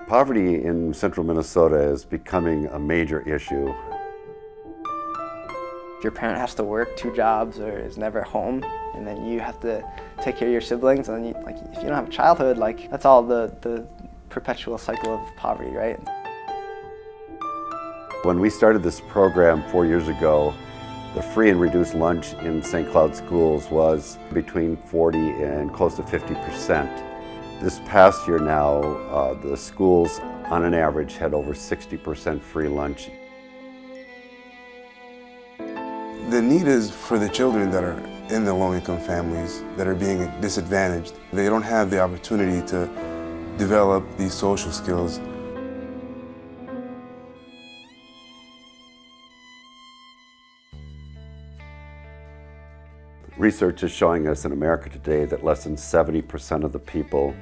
Poverty in central Minnesota is becoming a major issue. Your parent has to work 2 jobs or is never home, and then you have to take care of your siblings, and then if you don't have a childhood, that's all the perpetual cycle of poverty, right? When we started this program 4 years ago, the free and reduced lunch in St. Cloud schools was between 40 and close to 50%. This past year now, the schools on an average had over 60% free lunch. The need is for the children that are in the low-income families that are being disadvantaged. They don't have the opportunity to develop these social skills. Research is showing us in America today that less than 70% of the people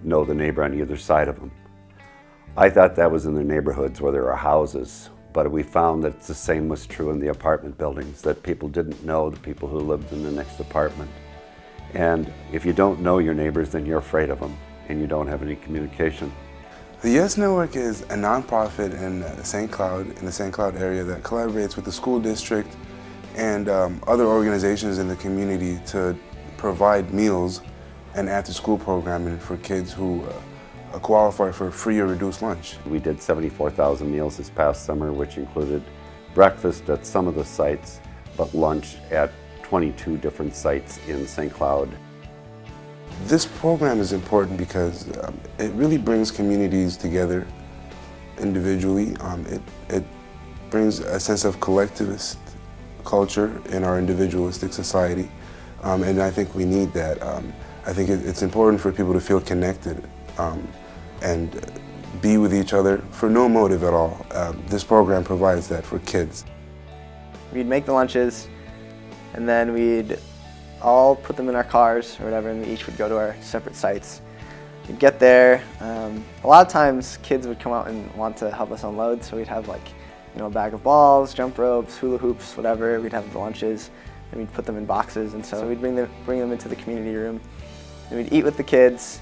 know the neighbor on either side of them. I thought that was in the neighborhoods where there are houses, but we found that the same was true in the apartment buildings, that people didn't know the people who lived in the next apartment. And if you don't know your neighbors, then you're afraid of them, and you don't have any communication. The Yes Network is a nonprofit in the St. Cloud area that collaborates with the school district and other organizations in the community to provide meals and after-school programming for kids who qualify for free or reduced lunch. We did 74,000 meals this past summer, which included breakfast at some of the sites, but lunch at 22 different sites in St. Cloud. This program is important because it really brings communities together individually. It brings a sense of collectivist culture in our individualistic society, and I think we need that. I think it's important for people to feel connected and be with each other for no motive at all. This program provides that for kids. We'd make the lunches, and then we'd all put them in our cars or whatever, and we each would go to our separate sites. We'd get there. A lot of times kids would come out and want to help us unload, so we'd have a bag of balls, jump ropes, hula hoops, whatever. We'd have the lunches, and we'd put them in boxes, and so we'd bring them into the community room, and we'd eat with the kids.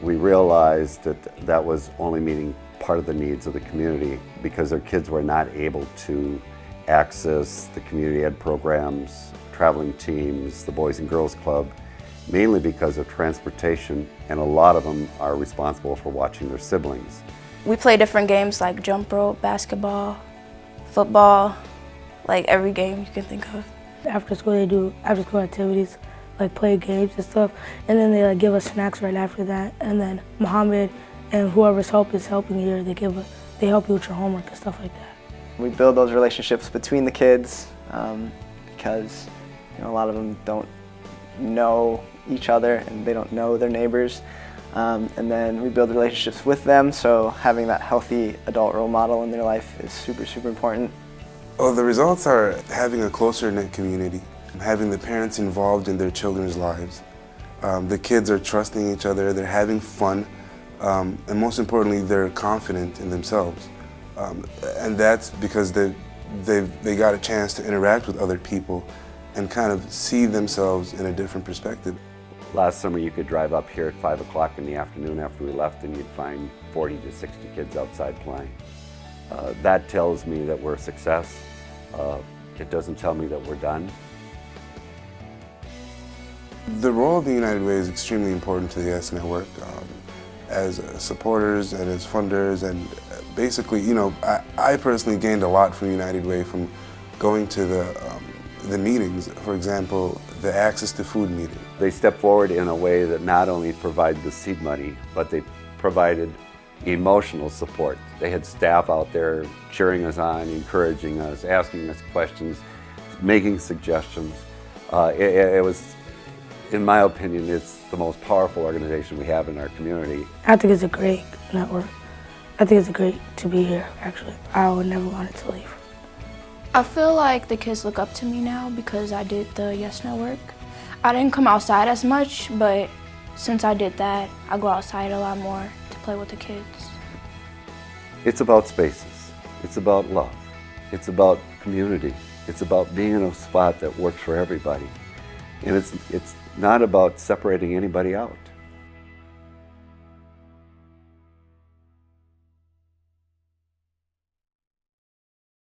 We realized that that was only meeting part of the needs of the community because their kids were not able to access the community ed programs, traveling teams, the Boys and Girls Club, mainly because of transportation, and a lot of them are responsible for watching their siblings. We play different games like jump rope, basketball, football, every game you can think of. After school they do after-school activities, play games and stuff, and then they give us snacks right after that. And then Muhammad and whoever's helping you, they help you with your homework and stuff like that. We build those relationships between the kids because a lot of them don't know each other and they don't know their neighbors. And then we build relationships with them, so having that healthy adult role model in their life is super, super important. Well, the results are having a closer-knit community, having the parents involved in their children's lives. The kids are trusting each other, they're having fun, and most importantly, they're confident in themselves. And that's because they got a chance to interact with other people and kind of see themselves in a different perspective. Last summer you could drive up here at 5 o'clock in the afternoon after we left and you'd find 40 to 60 kids outside playing. That tells me that we're a success. It doesn't tell me that we're done. The role of the United Way is extremely important to the Yes Network as supporters and as funders, and basically, I personally gained a lot from United Way from going to the meetings. For example, the Access to Food meeting. They stepped forward in a way that not only provided the seed money, but they provided emotional support. They had staff out there cheering us on, encouraging us, asking us questions, making suggestions. It was, in my opinion, it's the most powerful organization we have in our community. I think it's a great network. I think it's great to be here, actually. I would never want it to leave. I feel like the kids look up to me now because I did the Yes Network. I didn't come outside as much, but since I did that, I go outside a lot more to play with the kids. It's about spaces. It's about love. It's about community. It's about being in a spot that works for everybody. And it's not about separating anybody out.